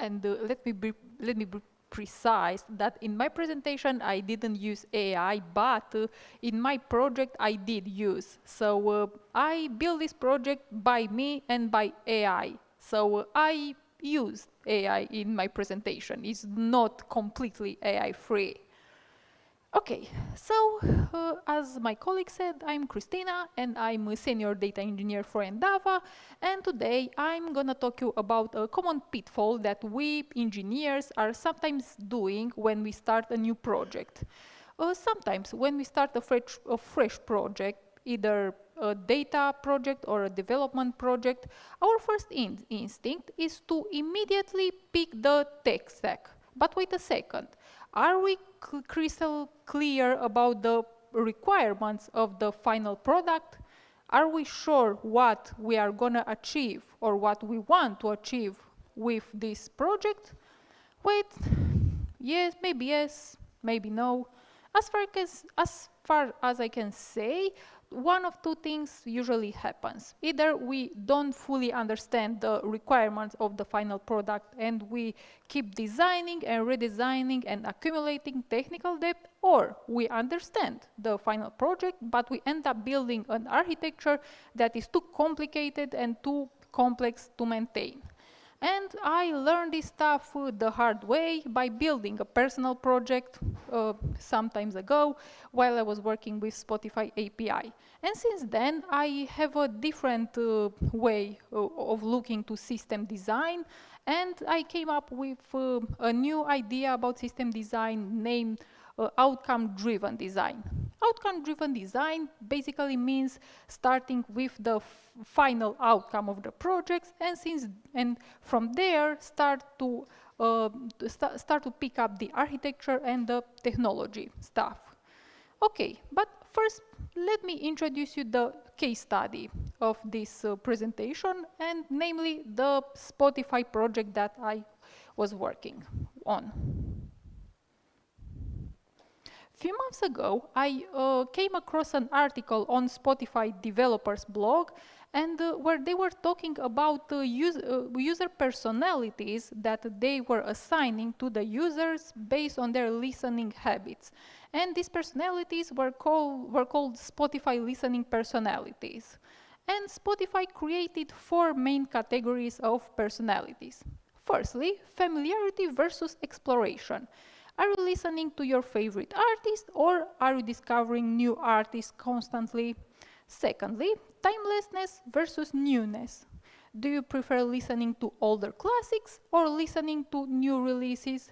and let me be precise that in my presentation I didn't use AI, but in my project I did use. So I built this project by me and by AI. So I used AI in my presentation. It's not completely AI free. Okay, so as my colleague said, I'm Cristina and I'm a senior data engineer for Endava, and today I'm gonna talk you about a common pitfall that we engineers are sometimes doing when we start a new project. Sometimes when we start a fresh project, either a data project or a development project, our first instinct is to immediately pick the tech stack. But wait a second, are we crystal clear about the requirements of the final product? Are we sure what we are gonna achieve or what we want to achieve with this project? Wait, yes, maybe no. As far as I can say, one of two things usually happens. Either we don't fully understand the requirements of the final product and we keep designing and redesigning and accumulating technical debt, or we understand the final project, but we end up building an architecture that is too complicated and too complex to maintain. And I learned this stuff the hard way by building a personal project some times ago while I was working with Spotify API. And since then, I have a different way of looking to system design, and I came up with a new idea about system design named outcome-driven design. Outcome-driven design basically means starting with the final outcome of the projects, and from there start to pick up the architecture and the technology stuff. Okay, but first let me introduce you the case study of this presentation, and namely the Spotify project that I was working on. Few months ago, I came across an article on Spotify developers blog, and where they were talking about user personalities that they were assigning to the users based on their listening habits. And these personalities were called Spotify listening personalities. And Spotify created four main categories of personalities. Firstly, familiarity versus exploration. Are you listening to your favorite artist, or are you discovering new artists constantly? Secondly, timelessness versus newness. Do you prefer listening to older classics or listening to new releases?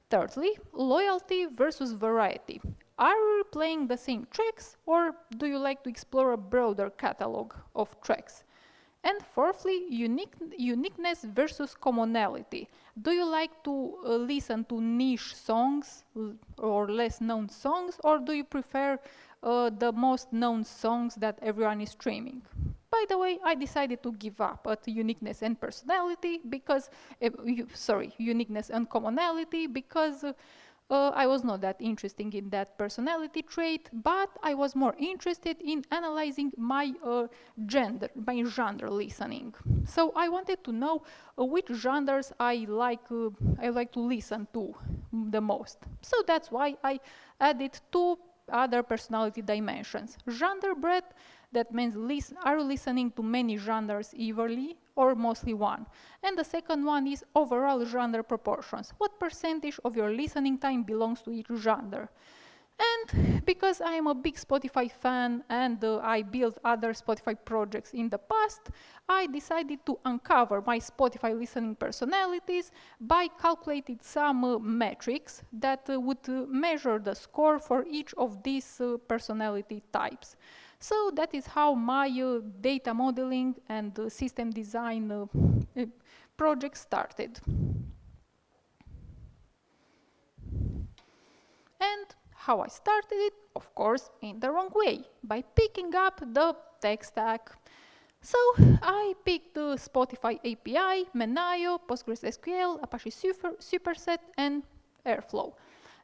Thirdly, loyalty versus variety. Are you playing the same tracks, or do you like to explore a broader catalog of tracks? And fourthly, uniqueness versus commonality. Do you like to listen to niche songs or less known songs, or do you prefer the most known songs that everyone is streaming? By the way, I decided to give up at uniqueness and personality because, uniqueness and commonality because I was not that interested in that personality trait, but I was more interested in analyzing my genre listening. So I wanted to know which genres I like to listen to the most. So that's why I added two other personality dimensions. Genre breadth, that means are you listening to many genres evenly or mostly one? And the second one is overall genre proportions. What percentage of your listening time belongs to each genre? And because I am a big Spotify fan and I built other Spotify projects in the past, I decided to uncover my Spotify listening personalities by calculating some metrics that would measure the score for each of these personality types. So that is how my data modeling and system design project started. And how I started it, of course, in the wrong way, by picking up the tech stack. So I picked the Spotify API, Menayo, PostgreSQL, Apache Superset, and Airflow.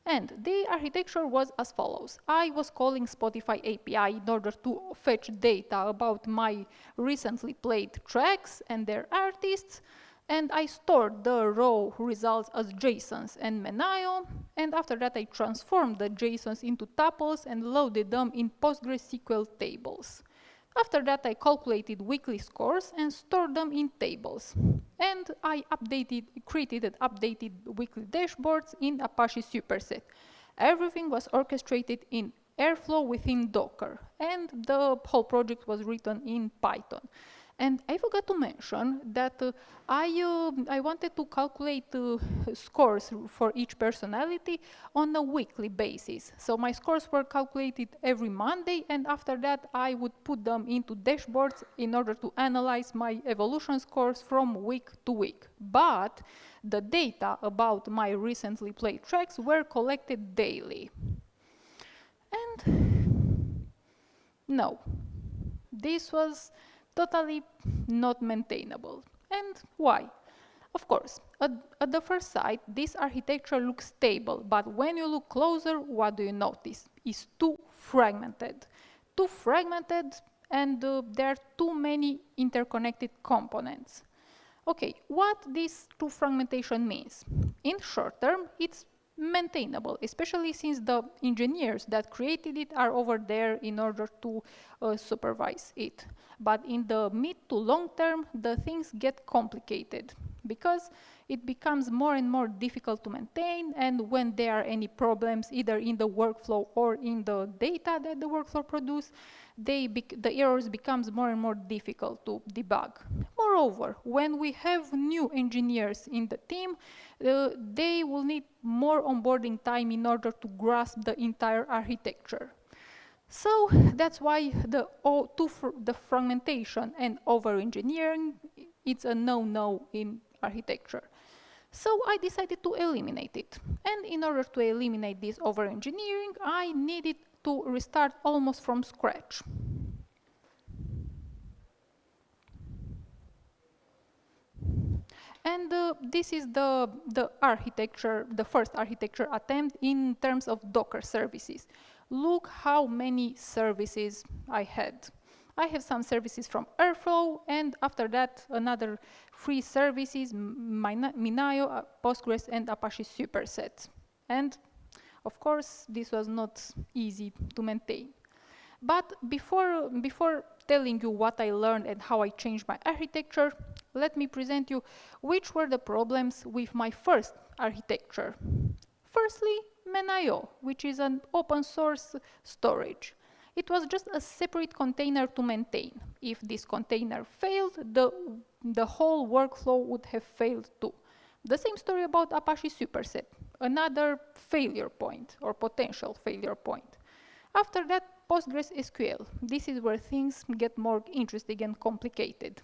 And the architecture was as follows. I was calling Spotify API in order to fetch data about my recently played tracks and their artists. and I stored the raw results as JSONs and Menio, and after that I transformed the JSONs into tuples and loaded them in PostgreSQL tables. After that I calculated weekly scores and stored them in tables. And I created and updated weekly dashboards in Apache Superset. Everything was orchestrated in Airflow within Docker, and the whole project was written in Python. And I forgot to mention that I wanted to calculate scores for each personality on a weekly basis. So my scores were calculated every Monday, and after that I would put them into dashboards in order to analyze my evolution scores from week to week. But the data about my recently played tracks were collected daily. And no, this was totally not maintainable. And why? Of course, at the first sight, this architecture looks stable, but when you look closer, what do you notice? It's too fragmented. Too fragmented, and there are too many interconnected components. Okay, what this too fragmentation means? In short term, it's maintainable, especially since the engineers that created it are over there in order to supervise it. But in the mid to long term, the things get complicated because it becomes more and more difficult to maintain, and when there are any problems either in the workflow or in the data that the workflow produces, the errors becomes more and more difficult to debug. Moreover, when we have new engineers in the team, they will need more onboarding time in order to grasp the entire architecture. So that's why the fragmentation and over-engineering, it's a no-no in architecture. So I decided to eliminate it. And in order to eliminate this over-engineering, I needed to restart almost from scratch. And this is the architecture, the first architecture attempt in terms of Docker services. Look how many services I had. I have some services from Airflow, and after that another 3 services, Menio, Postgres, and Apache Superset. And of course, this was not easy to maintain. But before telling you what I learned and how I changed my architecture, let me present you which were the problems with my first architecture. Firstly, Menio, which is an open source storage. It was just a separate container to maintain. If this container failed, the whole workflow would have failed too. The same story about Apache Superset, another failure point or potential failure point. After that, PostgreSQL. This is where things get more interesting and complicated.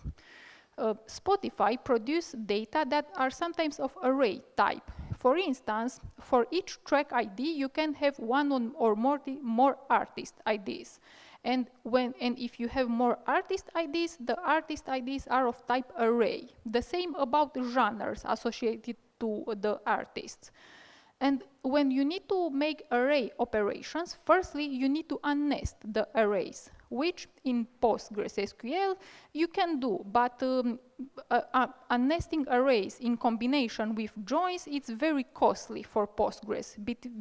Spotify produces data that are sometimes of array type. For instance, for each track ID, you can have one or more artist IDs. And if you have more artist IDs, the artist IDs are of type array. The same about genres associated to the artists. And when you need to make array operations, firstly, you need to unnest the arrays, which in PostgreSQL you can do, but unnesting arrays in combination with joins, it's very costly for Postgres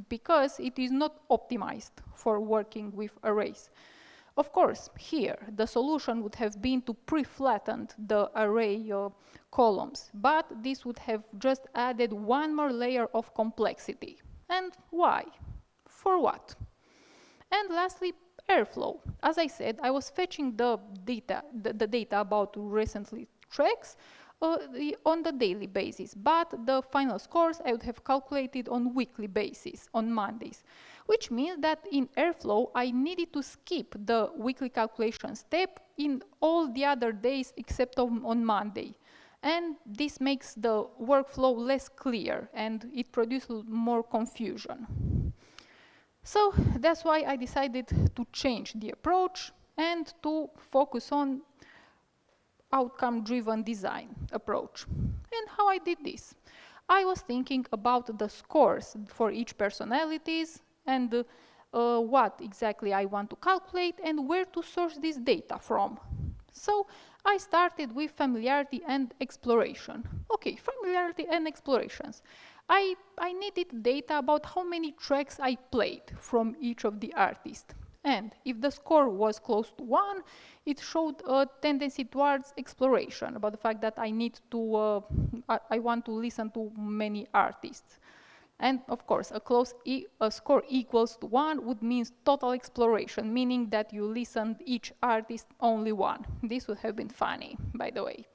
because it is not optimized for working with arrays. Of course, here, the solution would have been to pre-flatten the array columns, but this would have just added one more layer of complexity. And why? For what? And lastly, Airflow. As I said, I was fetching the data about recently tracks on the daily basis, but the final scores I would have calculated on weekly basis, on Mondays, which means that in Airflow I needed to skip the weekly calculation step in all the other days except on Monday. And this makes the workflow less clear and it produces more confusion. So that's why I decided to change the approach and to focus on outcome-driven design approach. And how I did this? I was thinking about the scores for each personalities and what exactly I want to calculate and where to source this data from. So I started with familiarity and exploration. Okay, familiarity and explorations. I needed data about how many tracks I played from each of the artists. And if the score was close to 1, it showed a tendency towards exploration, about the fact that I need to, I want to listen to many artists. And of course, a score equals to 1 would mean total exploration, meaning that you listened each artist only one. This would have been funny, by the way.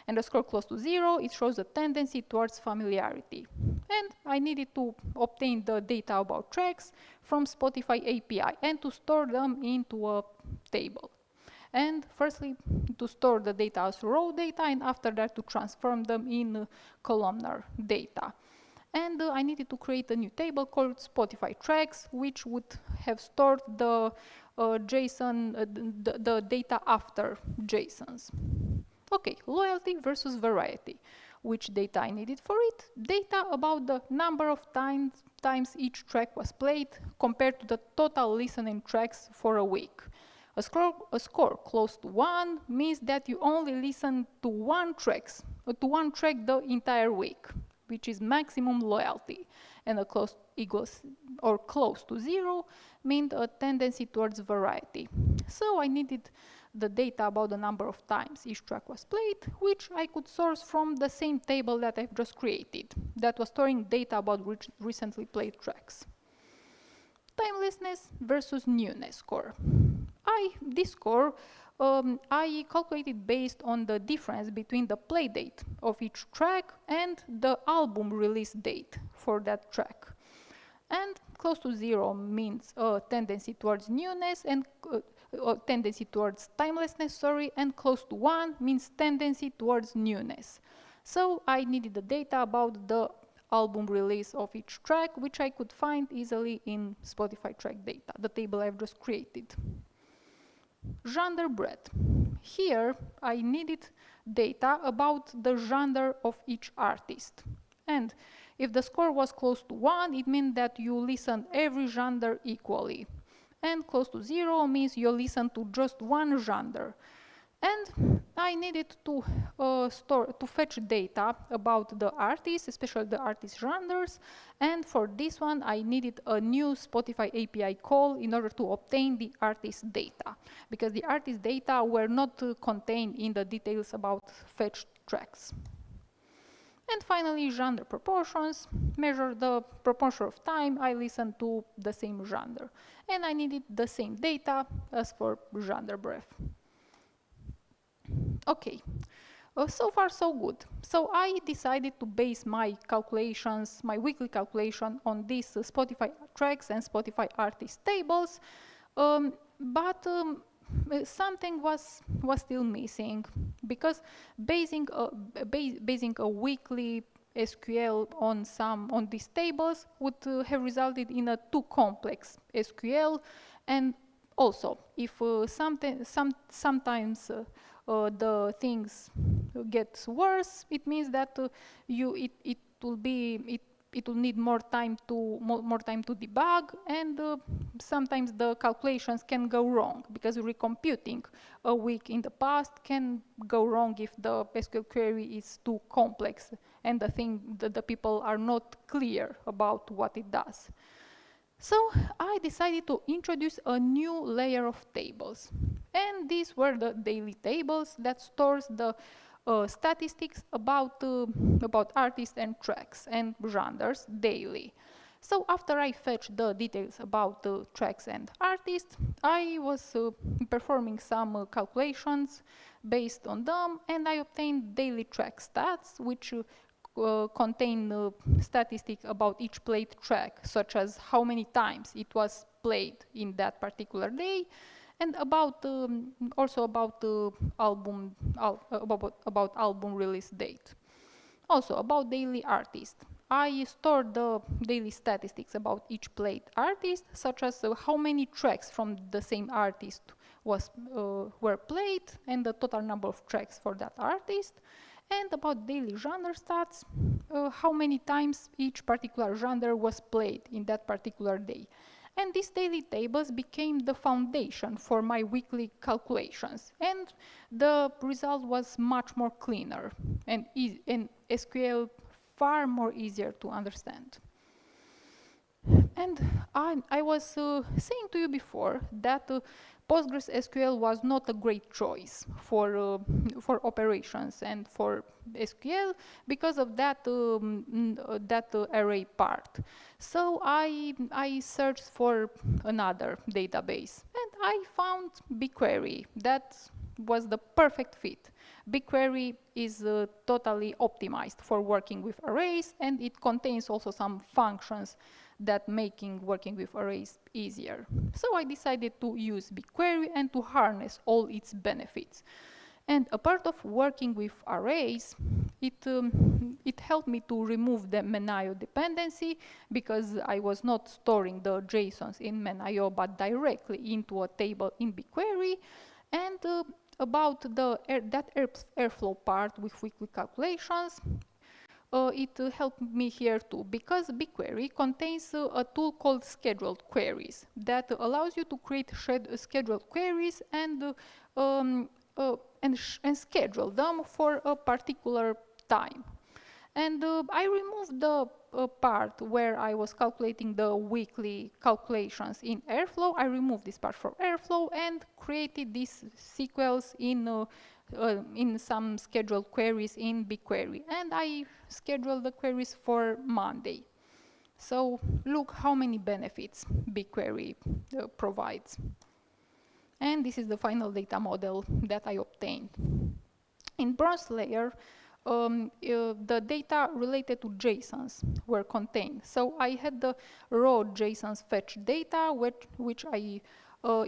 And a score close to 0, it shows a tendency towards familiarity. And I needed to obtain the data about tracks from Spotify API and to store them into a table. And firstly, to store the data as raw data, and after that to transform them in columnar data. And I needed to create a new table called Spotify tracks, which would have stored the JSON, the data after JSONs. Okay, loyalty versus variety. Which data I needed for it? Data about the number of times each track was played compared to the total listening tracks for a week. A score close to 1 means that you only listen to one track the entire week, which is maximum loyalty. And a close equals or close to 0 meant a tendency towards variety. So I needed the data about the number of times each track was played, which I could source from the same table that I've just created, that was storing data about recently played tracks. Timelessness versus newness score. This score I calculated based on the difference between the play date of each track and the album release date for that track. And close to 0 means a tendency towards newness and tendency towards timelessness, sorry, and close to 1 means tendency towards newness. So I needed the data about the album release of each track, which I could find easily in Spotify track data, the table I've just created. Genre breadth. Here I needed data about the genre of each artist. And if the score was close to 1, it meant that you listened every genre equally. And close to 0 means you listen to just one genre. And I needed to fetch data about the artists, especially the artist genres. And for this one, I needed a new Spotify API call in order to obtain the artist data, because the artist data were not contained in the details about fetched tracks. And finally, genre proportions measure the proportion of time I listen to the same genre. And I needed the same data as for genre breadth. Okay, so far so good. So I decided to base my calculations, my weekly calculation on these Spotify tracks and Spotify artist tables, but something was still missing, because basing a weekly SQL on these tables would have resulted in a too complex SQL, and also if sometimes the things get worse, it means that it will need more time to debug, and sometimes the calculations can go wrong, because recomputing a week in the past can go wrong if the SQL query is too complex and the people are not clear about what it does. So I decided to introduce a new layer of tables, and these were the daily tables that stores the statistics about artists and tracks and genres daily. So after I fetched the details about the tracks and artists, I was performing some calculations based on them, and I obtained daily track stats, which contain statistics about each played track, such as how many times it was played in that particular day, and also about album release date. Also about daily artists. I stored the daily statistics about each played artist, such as how many tracks from the same artist were played, and the total number of tracks for that artist, and about daily genre stats, how many times each particular genre was played in that particular day. And these daily tables became the foundation for my weekly calculations. And the result was much more cleaner and SQL far more easier to understand. And I was saying to you before that PostgreSQL was not a great choice for operations and for SQL because of that array part. So I searched for another database and I found BigQuery. That was the perfect fit. BigQuery is totally optimized for working with arrays, and it contains also some functions that making working with arrays easier. So I decided to use BigQuery and to harness all its benefits. And a part of working with arrays, it helped me to remove the Menio dependency because I was not storing the JSONs in Menio but directly into a table in BigQuery. And about that Airflow part with weekly calculations, it helped me here too, because BigQuery contains a tool called scheduled queries that allows you to create scheduled queries and schedule them for a particular time. And I removed the part where I was calculating the weekly calculations in Airflow. I removed this part from Airflow and created these sequels in some scheduled queries in BigQuery. And I scheduled the queries for Monday. So look how many benefits BigQuery provides. And this is the final data model that I obtained. In bronze layer, the data related to JSONs were contained. So I had the raw JSONs fetch data, which I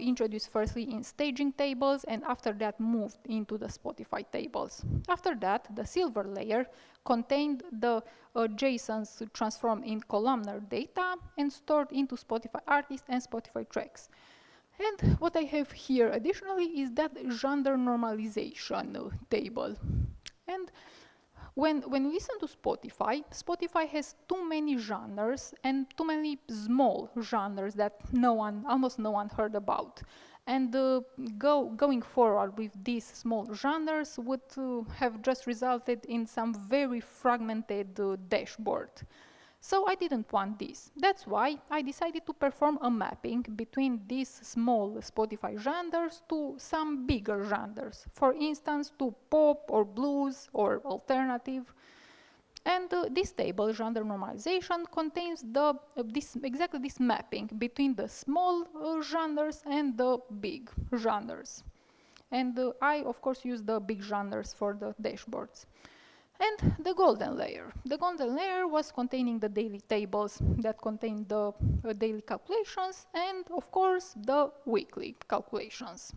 introduced firstly in staging tables and after that moved into the Spotify tables. After that, the silver layer contained the JSONs transformed in columnar data and stored into Spotify artists and Spotify tracks. And what I have here additionally is that gender normalization table. And when we listen to Spotify, Spotify has too many genres and too many small genres that almost no one heard about. And going forward with these small genres would have just resulted in some very fragmented dashboard. So I didn't want this. That's why I decided to perform a mapping between these small Spotify genres to some bigger genres. For instance, to pop or blues or alternative. And this table, gender normalization, contains exactly this mapping between the small genres and the big genres. And I, of course, use the big genres for the dashboards. And the golden layer. The golden layer was containing the daily tables that contain the daily calculations and, of course, the weekly calculations.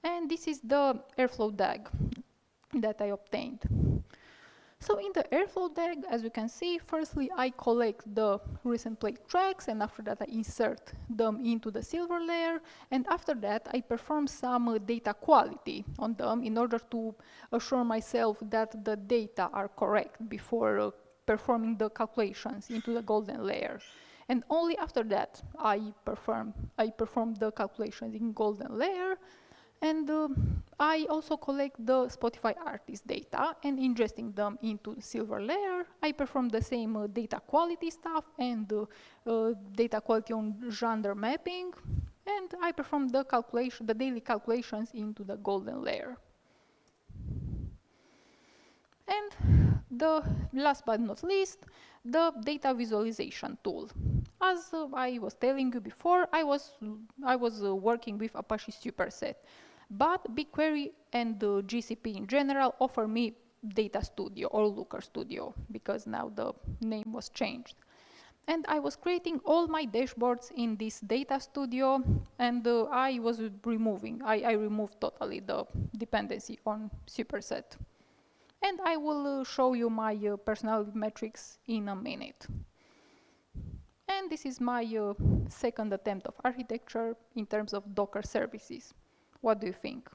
And this is the Airflow DAG that I obtained. So in the Airflow DAG, as you can see, firstly I collect the recent played tracks and after that I insert them into the silver layer, and after that I perform some data quality on them in order to assure myself that the data are correct before performing the calculations into the golden layer. And only after that I perform the calculations in golden layer. And I also collect the Spotify artist data and ingesting them into the silver layer. I perform the same data quality stuff and data quality on genre mapping. And I perform the daily calculations into the golden layer. And the last but not least, the data visualization tool. As I was telling you before, I was working with Apache Superset. But BigQuery and GCP in general offer me Data Studio or Looker Studio because now the name was changed. And I was creating all my dashboards in this Data Studio, and I removed totally the dependency on Superset. And I will show you my personality metrics in a minute. And this is my second attempt of architecture in terms of Docker services. What do you think?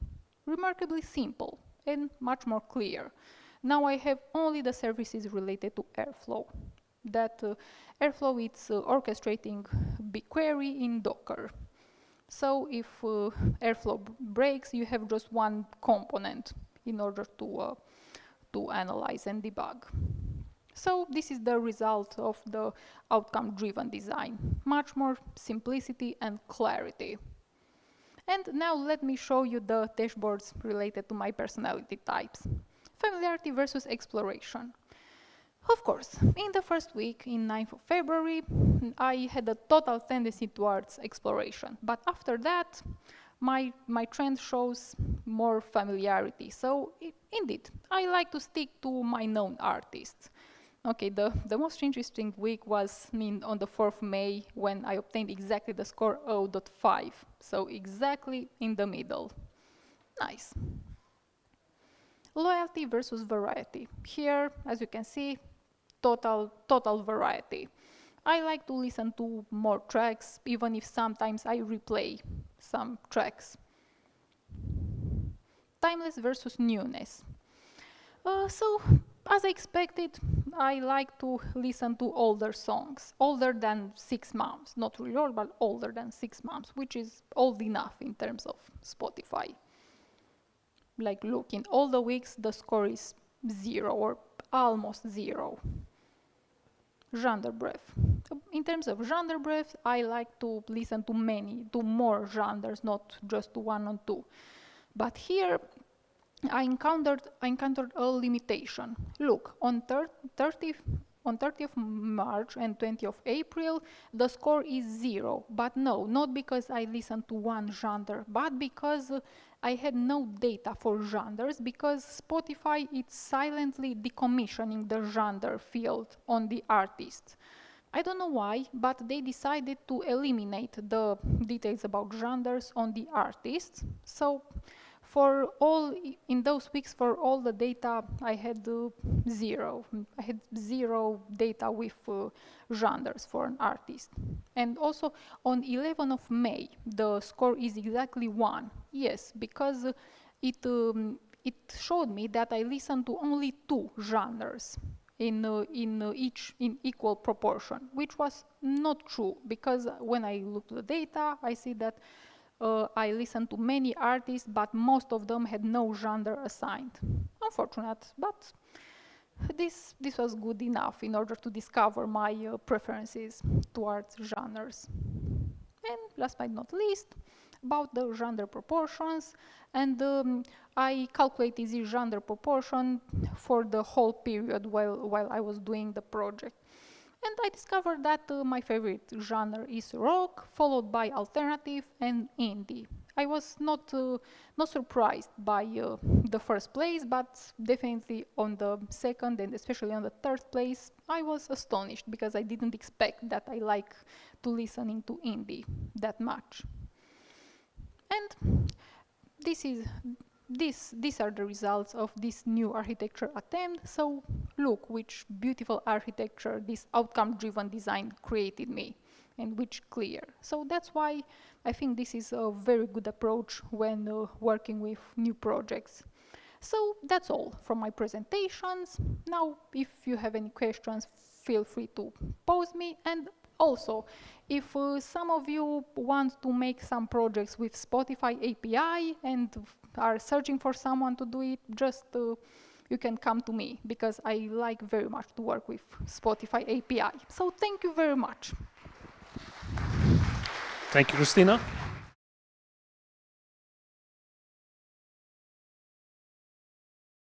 Remarkably simple and much more clear. Now I have only the services related to Airflow. that Airflow is orchestrating BigQuery in Docker. So if Airflow breaks, you have just one component in order to analyze and debug. So this is the result of the outcome-driven design. Much more simplicity and clarity. And now let me show you the dashboards related to my personality types. Familiarity versus exploration. Of course, in the first week, in 9th of February, I had a total tendency towards exploration. But after that, my trend shows more familiarity. So indeed, I like to stick to my known artists. Okay, the most interesting week was on the 4th May when I obtained exactly the score 0.5. So exactly in the middle. Nice. Loyalty versus variety. Here, as you can see, total variety. I like to listen to more tracks, even if sometimes I replay some tracks. Timeless versus newness. So, as I expected, I like to listen to older songs, older than 6 months. Not really old, but older than 6 months, which is old enough in terms of Spotify. Like, look, in all the weeks, the score is 0 or almost 0. Genre breadth. In terms of genre breadth, I like to listen to more genres, not just to one or two. But here, I encountered a limitation. Look, on 30th March and 20th April, the score is 0. But no, not because I listened to one genre, but because I had no data for genres, because Spotify is silently decommissioning the genre field on the artists. I don't know why, but they decided to eliminate the details about genres on the artists. So in those weeks, for all the data, I had 0. I had 0 data with genres for an artist. And also on 11th of May, the score is exactly 1. Yes, because it showed me that I listened to only 2 genres in equal proportion, which was not true, because when I looked at the data, I see that I listened to many artists, but most of them had no genre assigned. Unfortunate, but this was good enough in order to discover my preferences towards genres. And last but not least, about the genre proportions, and I calculated the genre proportion for the whole period while I was doing the project. And I discovered that my favorite genre is rock, followed by alternative and indie. I was not surprised by the first place, but definitely on the second and especially on the third place, I was astonished because I didn't expect that I like to listening to indie that much. And these are the results of this new architecture attempt. So look which beautiful architecture this outcome-driven design created me, and which clear. So that's why I think this is a very good approach when working with new projects. So that's all from my presentations. Now, if you have any questions, feel free to pose me. And also, if some of you want to make some projects with Spotify API and are searching for someone to do it, just you can come to me, because I like very much to work with Spotify API. So thank you very much. Thank you, Cristina.